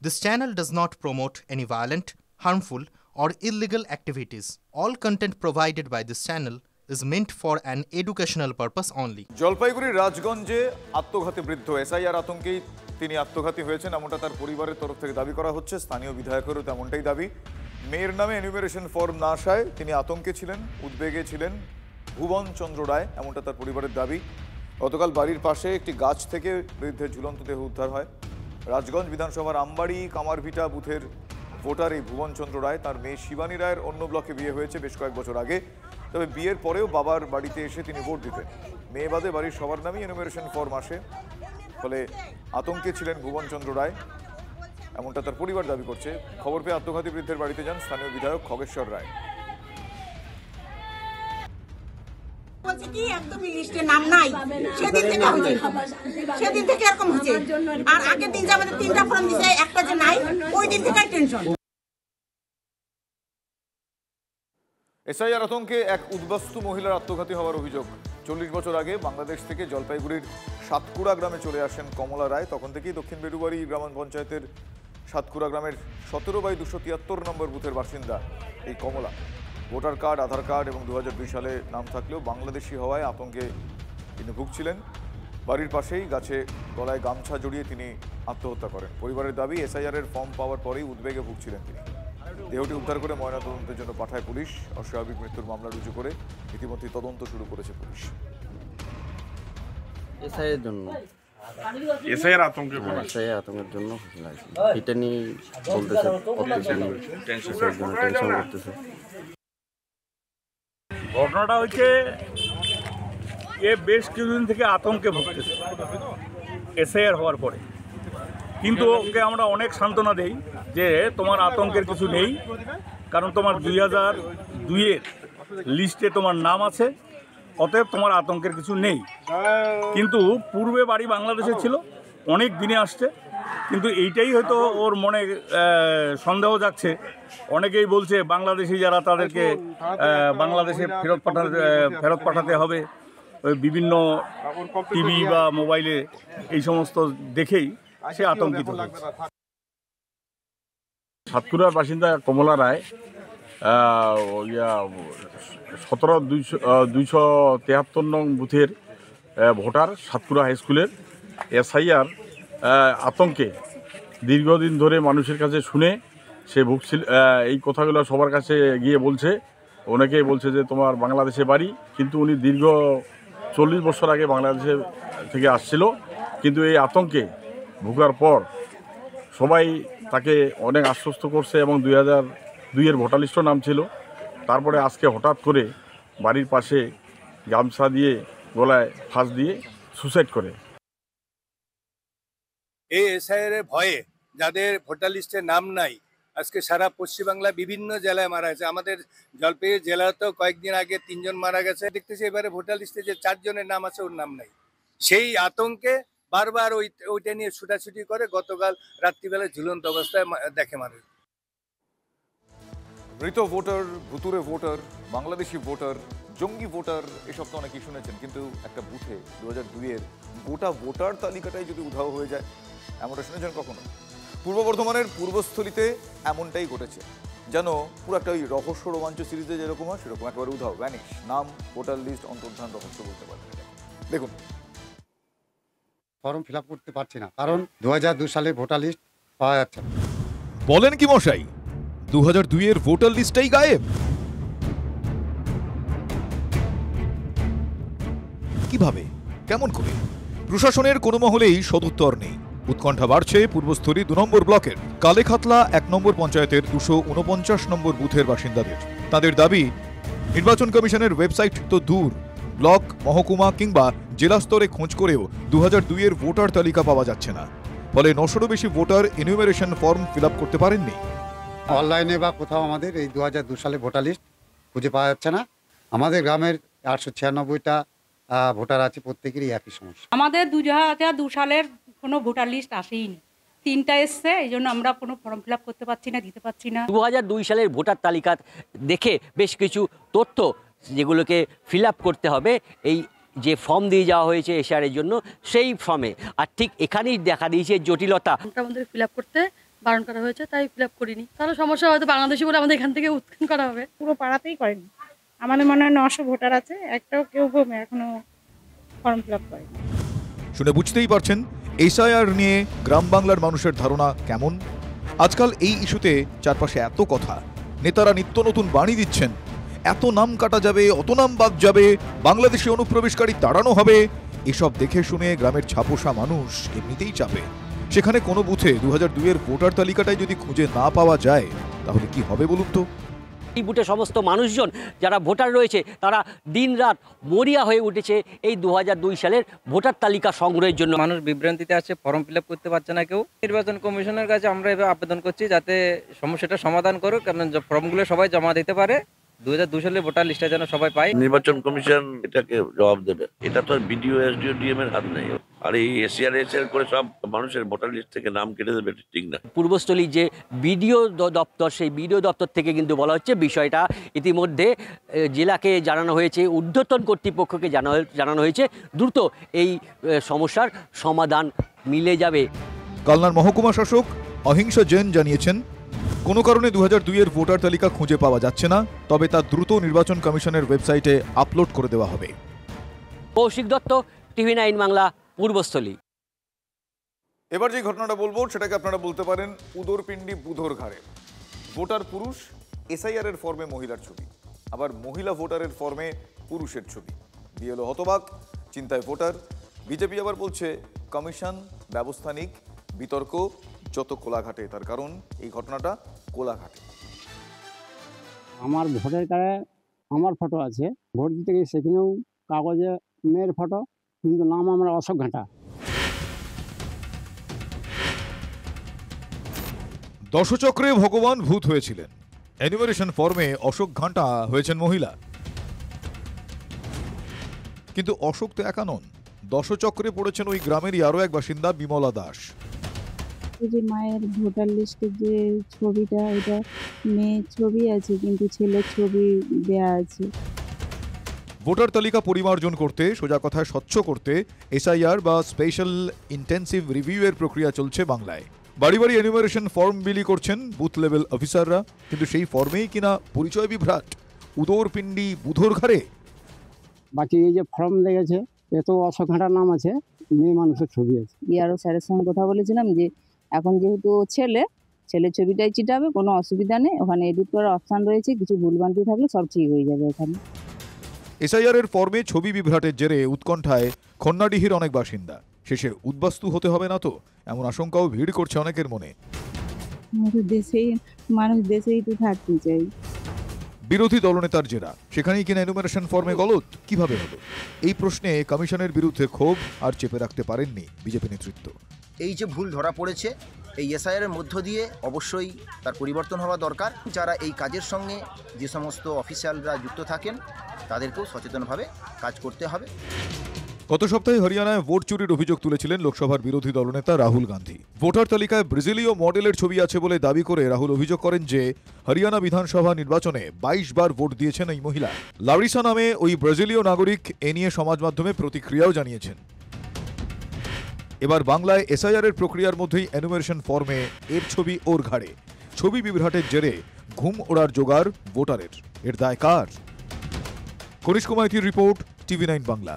This channel does not promote any violent, harmful, or illegal activities. All content provided by this channel is meant for an educational purpose only. জলপাইগুড়ির রাজগঞ্জে আত্মঘাতী বৃদ্ধ SIR আতঙ্কেই তিনি আত্মঘাতী হয়েছেন এমনটা তার পরিবারের তরফ থেকে দাবি করা হচ্ছে। স্থানীয় বিধায়কেরও তেমনটাই দাবি। মেয়ের নামে এনিউমারেশন ফর্ম না আসায় তিনি আতঙ্কে ছিলেন, উদ্বেগে ছিলেন। ভুবন চন্দ্র রায়, এমনটা তার পরিবারের দাবি। গতকাল বাড়ির পাশে একটি গাছ থেকে বৃদ্ধের ঝুলন্ত দেহ উদ্ধার হয়। রাজগঞ্জ বিধানসভার আমবাড়ি কামারভিটা বুথের ভোটার এই ভুবন চন্দ্র রায়, তার মেয়ে শিবানী রায়ের অন্য ব্লকে বিয়ে হয়েছে বেশ কয়েক বছর আগে। তবে বিয়ের পরেও বাবার বাড়িতে এসে তিনি ভোট দিতেন। মেয়ে বাদে বাড়ির সবার নামেই এনুমারেশন ফর্ম আসে, ফলে আতঙ্কে ছিলেন ভুবন চন্দ্র রায়, এমনটা তার পরিবার দাবি করছে। খবর পেয়ে আত্মঘাতী বৃদ্ধের বাড়িতে যান স্থানীয় বিধায়ক খগেশ্বর রায়। সেদিন থেকে এরকম হচ্ছে, আর আগের দিন যে আমাদের 3টা ফর্ম দিছে, একটা যে নাই, ওই দিন থেকে টেনশন। এসআইআর আতঙ্কে এক উদ্বাস্তু মহিলার আত্মঘাতী হওয়ার অভিযোগ। 40 বছর আগে বাংলাদেশ থেকে জলপাইগুড়ির সাতকুড়া গ্রামে চলে আসেন কমলা রায়। তখন থেকেই দক্ষিণ বেরুবাড়ি গ্রাম পঞ্চায়েতের সাতকুড়া গ্রামের 17/273 নম্বর বুথের বাসিন্দা এই কমলা। ভোটার কার্ড, আধার কার্ড এবং 2002 সালে নাম থাকলেও বাংলাদেশি হওয়ায় আতঙ্কে তিনি ভুগছিলেন। বাড়ির পাশেই গাছে গলায় গামছা জড়িয়ে তিনি আত্মহত্যা করেন। পরিবারের দাবি, এসআইআর-এর ফর্ম পাওয়ার পরেই উদ্বেগে ভুগছিলেন তিনি। দেহটি উদ্ধার করে ময়নাতদন্তের জন্য পাঠায় পুলিশ। অস্বাভাবিক মৃত্যুর মামলা রুজু করে ইতিমধ্যে তদন্ত শুরু করেছে পুলিশ। এসআইয়ের জন্য আতঙ্কের জন্য এটা নিয়ে বলতেছে, টেনশন করতেছে। ঘটনাটা হচ্ছে এ বেশ কিছুদিন থেকে আতঙ্কে ভুগতেছে এসআইআর হওয়ার পরে, কিন্তু ওকে আমরা অনেক সান্ত্বনা দেই যে তোমার আতঙ্কের কিছু নেই, কারণ তোমার 2002-এর লিস্টে তোমার নাম আছে, অতএব তোমার আতঙ্কের কিছু নেই। কিন্তু পূর্বে বাড়ি বাংলাদেশে ছিল, অনেক দিনে আসছে, কিন্তু এইটাই হয়তো ওর মনে সন্দেহ যাচ্ছে। অনেকেই বলছে বাংলাদেশি যারা তাদেরকে বাংলাদেশে ফেরত পাঠাতে হবে, বিভিন্ন টিভি বা মোবাইলে এই সমস্ত দেখেই সে আতঙ্কিত হয়েছে। সাতকুড়ার বাসিন্দা কমলা রায় 17/273 নং বুথের ভোটার, সাতকুড়া হাই স্কুলের। এসআইআর আতঙ্কে দীর্ঘদিন ধরে মানুষের কাছে শুনে সে ভুগছিল। এই কথাগুলো সবার কাছে গিয়ে বলছে, অনেকেই বলছে যে তোমার বাংলাদেশে বাড়ি, কিন্তু উনি দীর্ঘ 40 বছর আগে বাংলাদেশে থেকে আসছিল। কিন্তু এই আতঙ্কে ভোগার পর সবাই তাকে অনেক আশ্বস্ত করছে এবং 2002-এর ভোটার লিস্টও নাম ছিল। তারপরে আজকে হঠাৎ করে বাড়ির পাশে গামছা দিয়ে গলায় ফাঁস দিয়ে সুসাইড করে। এই এসআইআর-এর ভয়ে যাদের ভোটার লিস্টে নাম নাই, আজকে সারা পশ্চিমবাংলা বিভিন্ন জেলায় মারা গেছে। আমাদের জলপাইগুড়ি জেলাতেও কয়েকদিন আগে 3 জন মারা গেছে। দেখতেছি এবারে ভোটার লিস্টে যে 4 জনের নাম আছে, ওর নাম নাই। সেই আতঙ্কে বারবার ওইটা নিয়ে ছুটাছুটি করে। গতকাল রাত্রিবেলায় ঝুলন্ত অবস্থায় দেখে মানুষ। মৃত ভোটার, ভুতুরে ভোটার, বাংলাদেশি ভোটার, জঙ্গি ভোটার, এসব তো অনেকেই শুনেছেন, কিন্তু একটা বুথে 2002-এর গোটা ভোটার তালিকাটাই যদি উধাও হয়ে যায়, এমনটা শুনেছেন কখনো? পূর্ব বর্ধমানের পূর্বস্থলীতে এমনটাই ঘটেছে। যেন পুরো একটা ওই রহস্য রোমাঞ্চ সিরিজে যেরকম হয় সেরকম একেবারে উধাও, ভ্যানিশ, নাম, ভোটার লিস্ট, অন্তর্ধান, রহস্য বলতে পারেন। দেখুন, ফর্ম ফিল আপ করতে পারছি না, কারণ 2002 সালের ভোটার লিস্ট পাওয়া যাচ্ছে না। বলেন কি মশাই, 2002-এর ভোটার লিস্টটাই গায়েব? কিভাবে, কেমন করে? প্রশাসনের কোনো মহলেই সদুত্তর নেই। উৎকণ্ঠা বাড়ছে পূর্বস্থলী 2 নম্বর ব্লকের কালেখাতলা 1 নম্বর পঞ্চায়েতের 249 নম্বর বুথের বাসিন্দাদের। তাদের দাবি, নির্বাচন কমিশনের ওয়েবসাইট তো দূর, ব্লক, মহকুমা কিংবা জেলা স্তরে খোঁজ করেও 2002-এর ভোটার তালিকা পাওয়া যাচ্ছে না। ফলে 900-রও বেশি voter enumeration form fill up করতে পারেননি। অনলাইনে বা কোথাও আমাদের এই 2002 সালে ভোটার লিস্ট খুঁজে পাওয়া যাচ্ছে না। আমাদের গ্রামের 896টা ভোটার আছে, প্রত্যেকেরই একই সমস্যা। আমাদের 2002 সালের কোনো ভোটার লিস্ট আসেইনি, 3টা এসছে, এই জন্য আমরা কোনো ফর্ম ফিল আপ করতে পারছি না, দিতে পারছি না। 2002 সালের ভোটার তালিকা দেখে বেশ কিছু তথ্য যেগুলোকে ফিল আপ করতে হবে, এই যে ফর্ম দিয়ে যাওয়া হয়েছে এসআইআর-এর জন্য, সেই ফর্মে। আর ঠিক এখানেই দেখা দিয়েছে জটিলতা। আমাদের ফিল আপ করতে বারণ করা হয়েছে, তাই ফিল আপ করিনি। তাহলে সমস্যা হয়তো বাংলাদেশি বলে আমাদের এখান থেকে উৎখান করা হবে। পুরো পাড়াতেই করেনি, আমাদের মনে হয় 900 ভোটার আছে, একটাও কেউ এখনো ফর্ম ফিল আপ করেনি। শুনে বুঝতেই পারছেন এসআইআর নিয়ে গ্রাম বাংলার মানুষের ধারণা কেমন। আজকাল এই ইস্যুতে চারপাশে এত কথা, নেতারা নিত্য নতুন বাণী দিচ্ছেন, এত নাম কাটা যাবে, অত নাম বাদ যাবে, বাংলাদেশি অনুপ্রবেশকারী তাড়ানো হবে। এসব দেখে শুনে গ্রামের ছাপোষা মানুষ এমনিতেই চাপে। সেখানে কোনো বুথে 2002-এর ভোটার তালিকাটাই যদি খুঁজে না পাওয়া যায় তাহলে কি হবে বলুন তো। এই বুথে সমস্ত মানুষজন যারা ভোটার রয়েছে তারা দিনরাত মরিয়া হয়ে উঠেছে এই 2002 সালের ভোটার তালিকা সংগ্রহের জন্য। মানুষ বিভ্রান্তিতে আছে, ফর্ম ফিল আপ করতে পারছে না কেউ। নির্বাচন কমিশনের কাছে আমরা এবার আবেদন করছি যাতে সমস্যাটা সমাধান করুক, কারণ ফর্মগুলো সবাই জমা দিতে পারে। 2002 সালের ভোটার লিস্টে যেন সবাই পায়। নির্বাচন কমিশন এটাকে জবাব দেবে, এটা তো বিডিও এসডিও ডিএম এর হাত নেই। আর এই এসআইআর করে সব মানুষের ভোটার লিস্ট থেকে নাম কেটে দেবে, ঠিক না। পূর্বস্থলী যে বিডিও দপ্তর, সেই বিডিও দপ্তর থেকে কিন্তু বলা হচ্ছে বিষয়টা ইতিমধ্যে জেলাকে জানানো হয়েছে, ঊর্ধ্বতন কর্তৃপক্ষকে জানানো হয়েছে, দ্রুত এই সমস্যার সমাধান মিলে যাবে। কালনার মহকুমা শাসক অহিংসা জৈন জানিয়েছেন, কোনো কারণে 2002-এর ভোটার তালিকা খুঁজে পাওয়া যাচ্ছে না, তবে তা দ্রুত নির্বাচন কমিশনের ওয়েবসাইটে আপলোড করে দেওয়া হবে। কৌশিক দত্ত, টিভি 9 বাংলা, পূর্বস্থলী। এবার যে ঘটনাটা বলবো সেটাকে আপনারা বলতে পারেন উদরপিণ্ডি বুধর ঘাড়ে। ভোটার পুরুষ, এসআইআর এর ফর্মে মহিলার ছবি, আবার মহিলা ভোটারের ফর্মে পুরুষের ছবি। বিএলও হতবাক, চিন্তায় ভোটার। বিজেপি আবার বলছে কমিশন ব্যবস্থা নিক, বিতর্ক যত কোলাঘাটে। তার কারণ এই ঘটনাটা কোলাঘাটে। আমার ভোটার কার্ডে আমার ফটো আছে, ভোট দিতে গিয়ে সেখানেও কাগজে মেয়ের ফটো, কিন্তু নাম আমরা অশোক ঘাটা। দশচক্রে ভগবান ভূত হয়েছিলেন, এনিউমারেশন ফর্মে অশোক ঘাটা হয়েছেন মহিলা। কিন্তু অশোক তো একা নন, দশচক্রে পড়েছেন ওই গ্রামেরই আরো এক বাসিন্দা বিমলা দাস। যে মায়ের ভোটার লিস্টে যে ছবিটা, এটা মেয়ের ছবি আছে কিন্তু ছেলের ছবি দেয়া আছে। ভোটার তালিকা পরিমার্জন করতে, সোজা কথায় স্বচ্ছ করতে এসআইআর বা স্পেশাল ইন্টেন্সিভ রিভিউ এর প্রক্রিয়া চলছে বাংলায়। বাড়ি বাড়ি এনিউমারেশন ফর্ম বিলি করছেন বুথ লেভেল অফিসাররা, কিন্তু সেই ফর্মেই কিনা পরিচয় বিভ্রাট, উদরপিণ্ডি বুধর ঘাড়ে। বাকি এই যে ফর্ম লেগেছে এত অশোক ঘাটার নাম আছে, মেয়ে মানুষের ছবি আছে। আরও স্যারের সঙ্গে কথা বলেছিলাম যে এখন যেহেতু ছেলের ছবিটাই চিটাবে, কোনো অসুবিধা নেই, ওখানে এডিট করার অপশান রয়েছে, কিছু ভুলভ্রান্তি থাকলে সব ঠিক হয়ে যাবে এখানে। এসআইআর এর ফর্মে ছবি বিভ্রাটের জেরে উৎকণ্ঠায় খন্নাডিহির অনেক বাসিন্দা। শেষে উদ্বাস্তু হতে হবে না তো, এমন আশঙ্কাও ভিড় করছে অনেকের মনে। মানুষ দেশেই তো থাকতে চাই। বিরোধী দলনেতার জেরা, সেখানেই কিনা এনুমারেশন ফর্মে গলত কিভাবে হলো? এই প্রশ্নে কমিশনের বিরুদ্ধে ক্ষোভ আর চেপে রাখতে পারেননি বিজেপি নেতৃত্ব। এই যে ভুল ধরা পড়েছে, এই এসআইআর এর মধ্য দিয়ে অবশ্যই তার পরিবর্তন হওয়া দরকার। যারা এই কাজের সঙ্গে যে সমস্ত অফিসিয়ালরা যুক্ত থাকেন তাদেরকেও সচেতনভাবে কাজ করতে হবে। গত সপ্তাহে হরিয়ানায় ভোট চুরির অভিযোগ তুলেছিলেন লোকসভার বিরোধী দলনেতা রাহুল গান্ধী। ভোটার তালিকায় ব্রাজিলীয় মডেলের ছবি আছে বলে দাবি করে রাহুল অভিযোগ করেন যে হরিয়ানা বিধানসভা নির্বাচনে 22 বার ভোট দিয়েছেন এই মহিলা। লারিসা নামে ওই ব্রাজিলীয় নাগরিক এ নিয়ে সমাজ মাধ্যমে প্রতিক্রিয়াও জানিয়েছেন। এবার বাংলায় এসআইআর এর প্রক্রিয়ার মধ্যেই এনুমারেশন ফর্মে এর ছবি ওর ঘাড়ে। ছবি বিভ্রাটের জেরে ঘুম ওড়ার জোগাড় ভোটারের। এর দায় কার? কনিষ্ক মাইতির রিপোর্ট, টিভি 9 বাংলা।